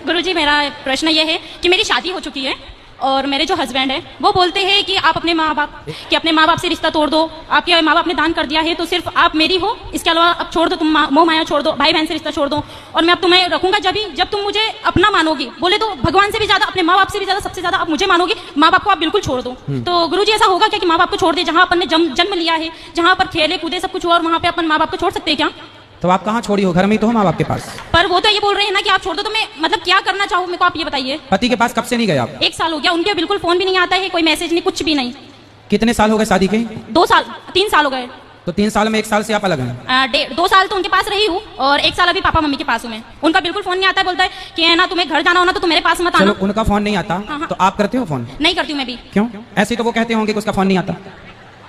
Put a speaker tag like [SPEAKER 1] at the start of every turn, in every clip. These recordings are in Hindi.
[SPEAKER 1] गुरुजी मेरा प्रश्न ये है कि मेरी शादी हो चुकी है और मेरे जो हस्बैंड है वो बोलते हैं कि आप अपने माँ बाप से रिश्ता तोड़ दो, आपके माँ बाप ने दान कर दिया है तो सिर्फ आप मेरी हो, इसके अलावा अब छोड़ दो, तुम मोह माया छोड़ दो, भाई बहन से रिश्ता छोड़ दो और मैं अब तुम्हें रखूंगा जब तुम मुझे अपना मानोगी। बोले तो भगवान से भी ज्यादा, अपने माँ बाप से भी ज्यादा, सबसे ज्यादा आप मुझे मानोगी, माँ बाप को आप बिल्कुल छोड़ दो। तो गुरुजी ऐसा होगा क्या कि माँ बाप को छोड़ दे, जहाँ अपन ने जन्म लिया है, जहाँ पर खेले कूदे सब कुछ हुआ और वहाँ पे अपन माँ बाप को छोड़ सकते हैं क्या?
[SPEAKER 2] तो आप कहाँ छोड़ी हो? घर में ही तो हो माँ बाप के पास।
[SPEAKER 1] पर वो तो ये बोल रहे हैं ना कि आप छोड़ दो, तो मैं मतलब क्या करना चाहूँ मेरे को आप ये बताइए।
[SPEAKER 2] पति के पास कब से नहीं गए आप?
[SPEAKER 1] 1 साल हो गया, उनके बिल्कुल फोन भी नहीं आता है, कोई मैसेज नहीं, कुछ भी नहीं।
[SPEAKER 2] कितने साल हो गए शादी के?
[SPEAKER 1] 2 साल 3 साल हो गए।
[SPEAKER 2] तो 3 साल में 1 साल से आप अलग हैं?
[SPEAKER 1] 2 साल तो उनके पास रही हूँ और 1 साल अभी पापा मम्मी के पास हूँ मैं। उनका बिल्कुल फोन नहीं आता है, बोलता है कि है ना तुम्हें घर जाना हो ना तो मेरे पास मत आना।
[SPEAKER 2] चलो उनका फोन नहीं आता।
[SPEAKER 1] हाँ।
[SPEAKER 2] तो आप करते हो फोन?
[SPEAKER 1] नहीं करती हूँ मैं भी।
[SPEAKER 2] क्यों? ऐसे तो वो कहते होंगे कि उसका फोन नहीं आता।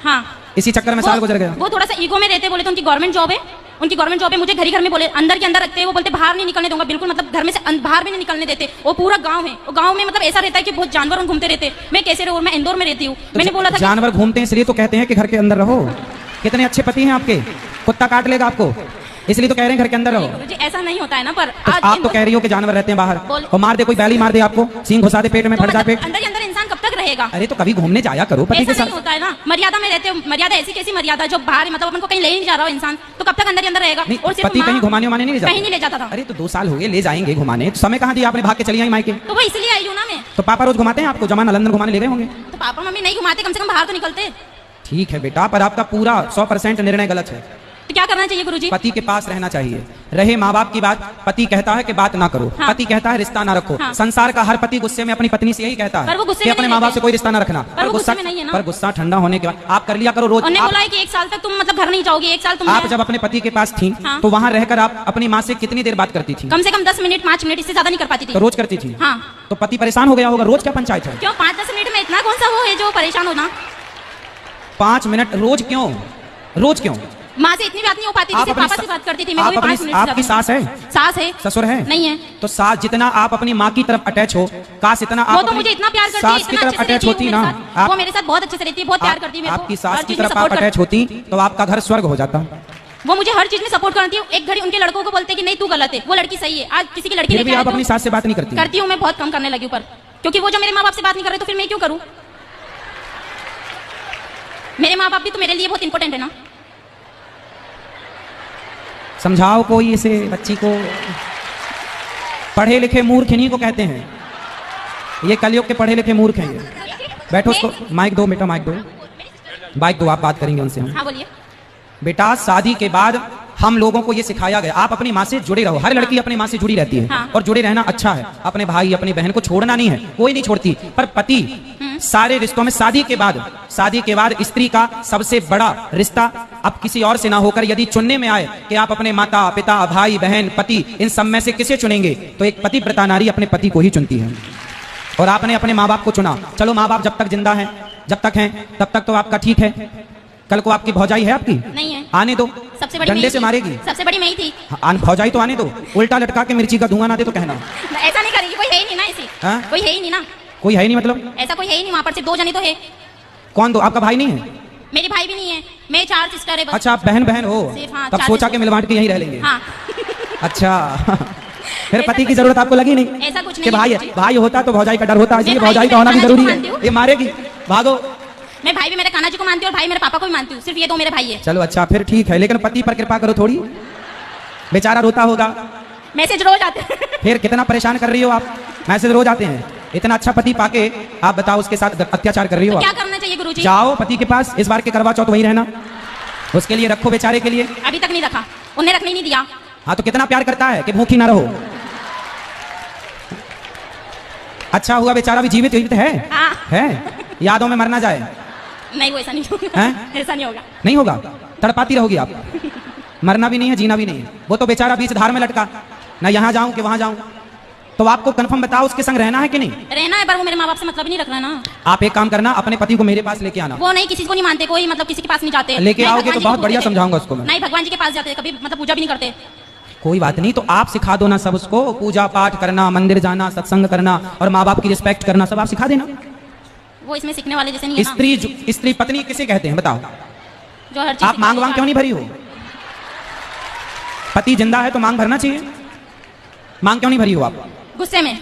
[SPEAKER 1] हाँ,
[SPEAKER 2] इसी चक्कर में साल गुजर गया।
[SPEAKER 1] वो थोड़ा सा ईगो में रहते, बोले तो उनकी गवर्नमेंट जॉब है, उनकी गवर्नमेंट जॉब है, मुझे घर में बोले अंदर के अंदर रखते हैं, वो बोलते बाहर नहीं निकलने दूंगा बिल्कुल, मतलब घर में से बाहर भी नहीं निकलने देते। वो पूरा गांव है, वो गांव में मतलब ऐसा रहता है कि बहुत जानवर घूमते रहते। मैं कैसे रहूं? मैं इंदौर में रहती हूँ। मैंने बोला था
[SPEAKER 2] जानवर घूमते हैं इसलिए तो कहते हैं कि घर के अंदर रहो। कितने अच्छे पति हैं आपके, कुत्ता काट लेगा आपको, इसलिए तो कह रहे हैं घर के अंदर रहो।
[SPEAKER 1] मुझे ऐसा नहीं होता है ना, पर
[SPEAKER 2] तो आप तो कह रही हो कि जानवर रहते हैं बाहर, और मार दे कोई बैली मार दे आपको, सींग घुसा दे पेट में, फट जाए पेट।
[SPEAKER 1] अंदर अंदर इंसान कब तक रहेगा?
[SPEAKER 2] अरे तो कभी घूमने जाया करो पति के साथ।
[SPEAKER 1] नहीं होता है ना, मर्यादा में रहते हो। मर्यादा ऐसी कैसी मर्यादा जो बाहर मतलब अपन को कहीं ले नहीं जा रहा हो इंसान, तो कब तक अंदर ही अंदर रहेगा?
[SPEAKER 2] और पति कहीं घुमाने उमाने नहीं ले जाता?
[SPEAKER 1] कहीं नहीं ले जाता था।
[SPEAKER 2] अरे तो 2 साल हो गए, ले जाएंगे घुमाने, तो समय कहाँ दिया आपने? भाग के चली आई मायके।
[SPEAKER 1] तो वो इसलिए आई हूँ ना मैं।
[SPEAKER 2] तो पापा रोज घुमाते हैं आपको? जमाना लंदन घुमाने ले गए होंगे।
[SPEAKER 1] तो पापा मम्मी नहीं घुमाते, कम से कम बाहर तो निकलते।
[SPEAKER 2] ठीक है बेटा, पर आपका पूरा 100% निर्णय गलत है।
[SPEAKER 1] तो क्या करना चाहिए गुरुजी?
[SPEAKER 2] पति के पास रहना चाहिए। रहे माँ बाप की बात, पति कहता है कि बात ना करो,
[SPEAKER 1] हाँ।
[SPEAKER 2] पति कहता है रिश्ता ना रखो।
[SPEAKER 1] हाँ।
[SPEAKER 2] संसार का हर पति गुस्से में अपनी पत्नी से यही कहता है कि अपने माँ बाप से कोई रिश्ता ना रखना। पर गुस्सा ठंडा होने के बाद आप कर लिया करो रोज।
[SPEAKER 1] उन्होंने बोला है कि 1 साल तक तुम मतलब घर नहीं जाओगी, 1 साल तुम।
[SPEAKER 2] आप जब अपने पति के पास थी
[SPEAKER 1] हाँ।
[SPEAKER 2] तो वहाँ रहकर आप अपनी माँ से कितनी देर बात करती थी?
[SPEAKER 1] कम से कम 10 मिनट 5 मिनट, इससे ज्यादा नहीं कर पाती थी।
[SPEAKER 2] तो रोज करती थी?
[SPEAKER 1] हाँ।
[SPEAKER 2] तो पति परेशान हो गया होगा, रोज क्या पंचायत है?
[SPEAKER 1] क्यों 5-10 मिनट में इतना कौन सा वो है जो परेशान होना?
[SPEAKER 2] 5 मिनट रोज क्यों? रोज क्यों?
[SPEAKER 1] माँ से इतनी बात नहीं हो पाती थी, सिर्फ पापा से बात करती थी मैं।
[SPEAKER 2] आपकी सास है?
[SPEAKER 1] सास है?
[SPEAKER 2] ससुर है?
[SPEAKER 1] नहीं है।
[SPEAKER 2] तो सास जितना आप अपनी माँ की तरफ अटैच हो, काश इतना आप
[SPEAKER 1] वो तो मुझे इतना प्यार करती है,
[SPEAKER 2] सास की तरफ अटैच होती ना।
[SPEAKER 1] वो मेरे साथ बहुत अच्छे से रहती है, बहुत प्यार करती है।
[SPEAKER 2] आपकी सास की तरफ आप अटैच होती तो आपका घर स्वर्ग हो जाता।
[SPEAKER 1] वो मुझे हर चीज में सपोर्ट करती है। एक घड़ी उनके लड़कों को बोलते कि नहीं तू गलत है, वो लड़की सही है। आज किसी की लड़की
[SPEAKER 2] फिर भी आप अपनी सास से बात नहीं करती?
[SPEAKER 1] करती हूँ मैं, बहुत कम करने लगी हूँ, पर क्योंकि वो जो मेरे माँ बाप से बात नहीं कर रहे तो फिर मैं क्यों करूँ? मेरे माँ बाप भी तो मेरे लिए बहुत इंपॉर्टेंट है ना।
[SPEAKER 2] समझाओ कोई इसे बच्ची को। पढ़े लिखे मूर्ख इन्हीं को कहते हैं, ये कलयुग के पढ़े लिखे मूर्ख हैं ये। बैठो, उसको माइक दो बेटा, माइक दो, माइक दो, आप बात करेंगे उनसे।
[SPEAKER 1] हाँ बोलिए।
[SPEAKER 2] बेटा शादी के बाद हम लोगों को ये सिखाया गया आप अपनी माँ से जुड़े रहो। हर लड़की अपनी माँ से जुड़ी रहती है।
[SPEAKER 1] हाँ।
[SPEAKER 2] और जुड़े रहना अच्छा है। अपने भाई अपनी बहन को छोड़ना नहीं है, कोई नहीं छोड़ती। पर पति सारे रिश्तों में शादी के बाद स्त्री का सबसे बड़ा रिश्ता अब किसी और से ना होकर यदि चुनने में आए कि आप अपने माता पिता भाई बहन पति इन सब में से किसे चुनेंगे, तो एक पतिव्रता नारी अपने पति को ही चुनती है। और आपने अपने माँ बाप को चुना। चलो माँ बाप जब तक जिंदा हैं, जब तक हैं तब तक तो आपका ठीक है। कल को आपकी भौजाई है आपकी?
[SPEAKER 1] नहीं है।
[SPEAKER 2] आने दो,
[SPEAKER 1] सबसे बड़ी
[SPEAKER 2] डंडे से मारेगी।
[SPEAKER 1] सबसे बड़ी मैं ही थी।
[SPEAKER 2] भौजाई तो आने दो, उल्टा लटका के मिर्ची का धुआं ना दे तो कहना।
[SPEAKER 1] ऐसा नहीं करेगी, कोई है ही नहीं ना ऐसी।
[SPEAKER 2] हाँ?
[SPEAKER 1] कोई है ही नहीं ना।
[SPEAKER 2] कोई है ही नहीं मतलब?
[SPEAKER 1] ऐसा कोई है ही नहीं, वहाँ पर सिर्फ 2 जने तो है।
[SPEAKER 2] कौन दो? आपका भाई नहीं है?
[SPEAKER 1] मेरी भाई भी नहीं है, मैं 4 सिस्टर है बस।
[SPEAKER 2] अच्छा आप बहन हो?
[SPEAKER 1] हाँ,
[SPEAKER 2] तब सोचा कि मिल बांट के यहीं रह लेंगे।
[SPEAKER 1] हाँ।
[SPEAKER 2] अच्छा फिर पति की जरूरत आपको लगी नहीं?
[SPEAKER 1] ऐसा कुछ
[SPEAKER 2] कि
[SPEAKER 1] नहीं।
[SPEAKER 2] भाई होता तो भौजाई का डर होता, इसलिए भौजाई का होना भी जरूरी है। ये मारेगी, भागो।
[SPEAKER 1] मैं भाई भी मेरे कान्हा जी को मानती हूँ और भाई मेरे पापा को भी मानती हूँ, सिर्फ ये 2 मेरे भाई है।
[SPEAKER 2] चलो अच्छा फिर ठीक है, लेकिन पति पर कृपा करो थोड़ी, बेचारा रोता होगा।
[SPEAKER 1] मैसेज रोज आते हैं।
[SPEAKER 2] फिर कितना परेशान कर रही हो आप? मैसेज रोज आते हैं। इतना अच्छा पति पाके आप बताओ उसके साथ अत्याचार कर रही हो।
[SPEAKER 1] तो क्या करना चाहिए गुरुजी?
[SPEAKER 2] जाओ पति के पास, इस बार के करवा चौथ वहीं रहना, उसके लिए रखो बेचारे के लिए।
[SPEAKER 1] अभी तक नहीं रखा, उन्हें रखने नहीं दिया।
[SPEAKER 2] हाँ तो कितना प्यार करता है कि भूखी ना रहो। अच्छा हुआ बेचारा भी जीवित है।
[SPEAKER 1] हाँ।
[SPEAKER 2] है, यादों में मर ना जाए।
[SPEAKER 1] नहीं वो ऐसा नहीं होगा। ऐसा नहीं होगा।
[SPEAKER 2] नहीं होगा, तड़पाती रहोगी आप। मरना भी नहीं है, जीना भी नहीं है। वो तो बेचारा बीच धार में लटका, ना यहाँ जाऊं कि वहां जाऊं। तो आपको कंफर्म बताओ उसके संग रहना है कि नहीं?
[SPEAKER 1] रहना है, पर वो मेरे माँ बाप से मतलब ही नहीं रखना ना।
[SPEAKER 2] आप एक काम करना, अपने पति को मेरे पास लेके आना।
[SPEAKER 1] वो नहीं, किसी को नहीं मानते, कोई मतलब किसी के पास नहीं जाते।
[SPEAKER 2] लेके आओगे तो बहुत बढ़िया समझाऊंगा उसको मैं।
[SPEAKER 1] नहीं, भगवान जी के पास जाते, कभी मतलब पूजा भी नहीं करते।
[SPEAKER 2] कोई बात नहीं, तो आप सिखा दो ना सब उसको, पूजा पाठ करना, मंदिर जाना, सत्संग करना और माँ बाप की रिस्पेक्ट करना, सब आप सिखा देना।
[SPEAKER 1] वो इसमें सीखने वाले जैसे नहीं है।
[SPEAKER 2] स्त्री पत्नी किसे कहते हैं बताओ?
[SPEAKER 1] जो हर चीज
[SPEAKER 2] आप मांग वांग क्यों नहीं भरी हो? पति जिंदा है तो मांग भरना चाहिए। मांग क्यों नहीं भरी हो आप?
[SPEAKER 1] गुस्से में।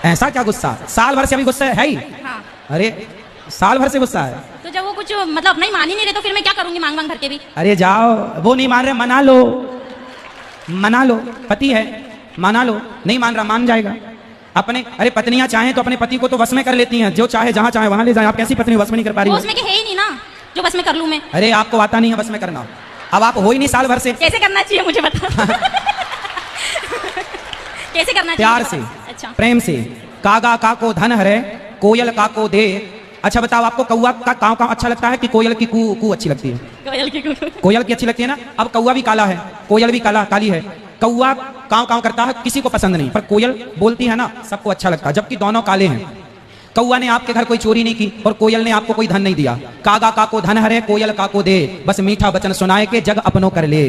[SPEAKER 2] ऐसा क्या गुस्सा? साल भर से अभी गुस्सा है ही?
[SPEAKER 1] हाँ।
[SPEAKER 2] अरे साल भर से गुस्सा है?
[SPEAKER 1] तो जब वो कुछ मतलब अपना ही मान ही नहीं रहे तो फिर मैं क्या करूंगी मांग मांग करके भी?
[SPEAKER 2] अरे जाओ, वो नहीं मान रहे, मना लो, मना लो, पति है, मना लो। नहीं मान रहा, मान जाएगा अपने। अरे पत्नियां चाहें तो अपने पति को तो वश में कर लेती हैं, जो चाहे जहां चाहे वहां ले जाए। आप कैसी पत्नी वश में नहीं कर पा रही
[SPEAKER 1] वो
[SPEAKER 2] हो?
[SPEAKER 1] उसमें के है ही नहीं ना जो बस में कर लूं मैं।
[SPEAKER 2] अरे आपको आता नहीं है बस में करना, अब आप हो ही नहीं साल भर से।
[SPEAKER 1] कैसे करना चाहिए मुझे बता। कैसे करना चाहिए?
[SPEAKER 2] प्यार से,
[SPEAKER 1] अच्छा।
[SPEAKER 2] प्रेम से। कागा का को धन हरे, कोयल का को दे। अच्छा बताओ, आपको कौआ का काव काव अच्छा लगता है कि कोयल की कू कू अच्छी लगती है?
[SPEAKER 1] कोयल की कू।
[SPEAKER 2] कोयल की अच्छी लगती है ना। अब कौआ भी काला है, कोयल भी काली है। कौआ काव काव करता है, किसी को पसंद नहीं, पर कोयल बोलती है ना, सबको अच्छा लगता है, जबकि दोनों काले हैं। कौआ ने आपके घर कोई चोरी नहीं की और कोयल ने आपको कोई धन नहीं दिया। कागा का को धन हरे, कोयल का को दे, बस मीठा वचन सुनाए के जग अपनों कर ले।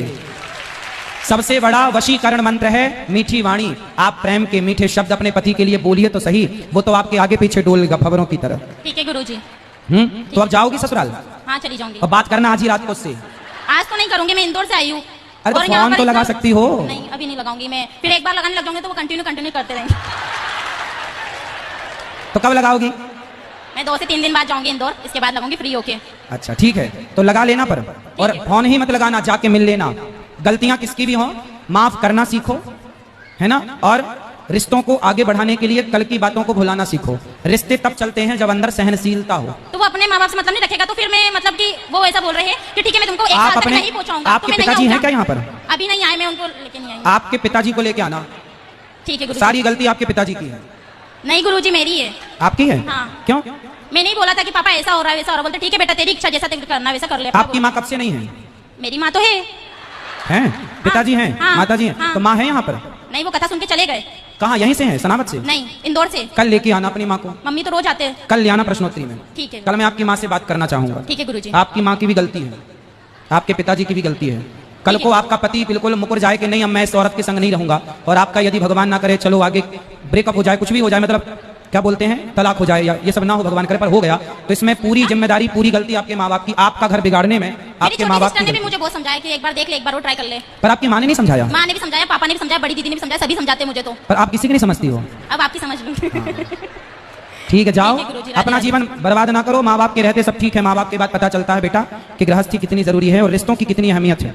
[SPEAKER 2] सबसे बड़ा वशीकरण मंत्र है मीठी वाणी। आप प्रेम के मीठे शब्द अपने पति के लिए बोलिए तो सही, वो तो आपके आगे पीछे डोलेगा खबरों की तरह।
[SPEAKER 1] ठीक है गुरुजी।
[SPEAKER 2] तो अब जाओगी ससुराल?
[SPEAKER 1] हाँ चली जाऊंगी।
[SPEAKER 2] अब बात करना आज ही रात को उससे।
[SPEAKER 1] आज तो नहीं करूंगी, मैं इंदौर से आई हूँ।
[SPEAKER 2] अरे तो
[SPEAKER 1] और यहाँ
[SPEAKER 2] फोन
[SPEAKER 1] पर
[SPEAKER 2] तो लगा
[SPEAKER 1] इतना-
[SPEAKER 2] सकती हो।
[SPEAKER 1] नहीं अभी नहीं लगाऊंगी मैं, फिर एक बार लगाने लग जाऊंगी तो वो कंटिन्यू करते रहेंगे।
[SPEAKER 2] तो कब लगाओगी?
[SPEAKER 1] मैं 2 से 3 दिन बाद जाऊंगी इंदौर, इसके बाद लगाऊंगी फ्री होके।
[SPEAKER 2] अच्छा ठीक है, तो लगा लेना पर, और
[SPEAKER 1] है।
[SPEAKER 2] फोन ही मत लगाना, जाके मिल लेना। गलतियां किसकी भी हो माफ करना सीखो, है ना। और रिश्तों को आगे बढ़ाने के लिए कल की बातों को भुलाना सीखो। रिश्ते तब चलते हैं जब अंदर सहनशीलता हो।
[SPEAKER 1] तो वो अपने माँ बाप से मतलब नहीं रखेगा तो फिर मैं मतलब कि वो ऐसा बोल रहे हैं कि ठीक है मैं तुमको एक
[SPEAKER 2] आप
[SPEAKER 1] साल तक
[SPEAKER 2] अपने
[SPEAKER 1] नहीं पहुंचाऊंगा।
[SPEAKER 2] आपके
[SPEAKER 1] तो मैं नहीं
[SPEAKER 2] पिताजी हैं
[SPEAKER 1] आऊंगा।
[SPEAKER 2] क्या यहाँ पर?
[SPEAKER 1] अभी नहीं आए, मैं उनको लेके नहीं आई।
[SPEAKER 2] आपके पिताजी को लेके आना।
[SPEAKER 1] ठीक है गुरुजी।
[SPEAKER 2] सारी गलती आपके पिताजी की है।
[SPEAKER 1] नहीं गुरुजी मेरी है।
[SPEAKER 2] आपकी है?
[SPEAKER 1] हाँ।
[SPEAKER 2] क्यों?
[SPEAKER 1] मैं नहीं बोला था कि पापा ऐसा हो रहा है वैसा हो रहा है, बोलते ठीक है बेटा तेरी इच्छा जैसा तेरे को करना वैसा कर ले।
[SPEAKER 2] आपकी माँ कब से नहीं है?
[SPEAKER 1] मेरी माँ तो है।
[SPEAKER 2] हैं? पिताजी हैं?
[SPEAKER 1] हाँ,
[SPEAKER 2] माताजी हैं?
[SPEAKER 1] हाँ।
[SPEAKER 2] तो माँ है यहाँ पर?
[SPEAKER 1] नहीं वो कथा सुन के चले गए।
[SPEAKER 2] कहाँ, यहीं से है, सनावत से?
[SPEAKER 1] नहीं इंदौर से।
[SPEAKER 2] कल लेके आना अपनी माँ को।
[SPEAKER 1] मम्मी तो रोज आते हैं।
[SPEAKER 2] कल ले आना प्रश्नोत्तरी में।
[SPEAKER 1] ठीक है।
[SPEAKER 2] कल मैं आपकी माँ से बात करना चाहूंगा।
[SPEAKER 1] ठीक है गुरुजी।
[SPEAKER 2] आपकी माँ की भी गलती है, आपके पिताजी की भी गलती है। कल
[SPEAKER 1] ठीक
[SPEAKER 2] को
[SPEAKER 1] है।
[SPEAKER 2] आपका पति बिल्कुल मुकर जाए कि नहीं अब मैं इस औरत के संग नहीं रहूंगा, और आपका यदि भगवान ना करे चलो आगे ब्रेकअप हो जाए, कुछ भी हो जाए, मतलब क्या बोलते हैं तलाक हो जाए, या ये सब ना हो भगवान करे, पर हो गया तो इसमें पूरी जिम्मेदारी पूरी गलती आपके माँ बाप की। आपका घर बिगाड़ने में
[SPEAKER 1] मेरी
[SPEAKER 2] आपके माँ
[SPEAKER 1] छोटी
[SPEAKER 2] बाप
[SPEAKER 1] सिस्टर
[SPEAKER 2] की
[SPEAKER 1] ने भी
[SPEAKER 2] गलती।
[SPEAKER 1] मुझे बहुत समझाया कि एक बार देख ले, एक बार वो ट्राई कर ले।
[SPEAKER 2] पर आपकी माँ ने नहीं समझाया?
[SPEAKER 1] माँ ने भी समझाया, पापा ने भी समझाया, बड़ी दीदी ने भी समझाया, सभी समझाते मुझे तो।
[SPEAKER 2] पर आप किसी की नहीं समझती हो।
[SPEAKER 1] अब आपकी समझ लूंगी।
[SPEAKER 2] ठीक है, जाओ
[SPEAKER 1] ठीक है गुरुजी, राधे
[SPEAKER 2] अपना
[SPEAKER 1] राधे।
[SPEAKER 2] जीवन बर्बाद ना करो। माँ बाप के रहते सब ठीक है, माँ बाप के बाद पता चलता है बेटा कि गृहस्थी कितनी जरूरी है और रिश्तों की कितनी अहमियत है।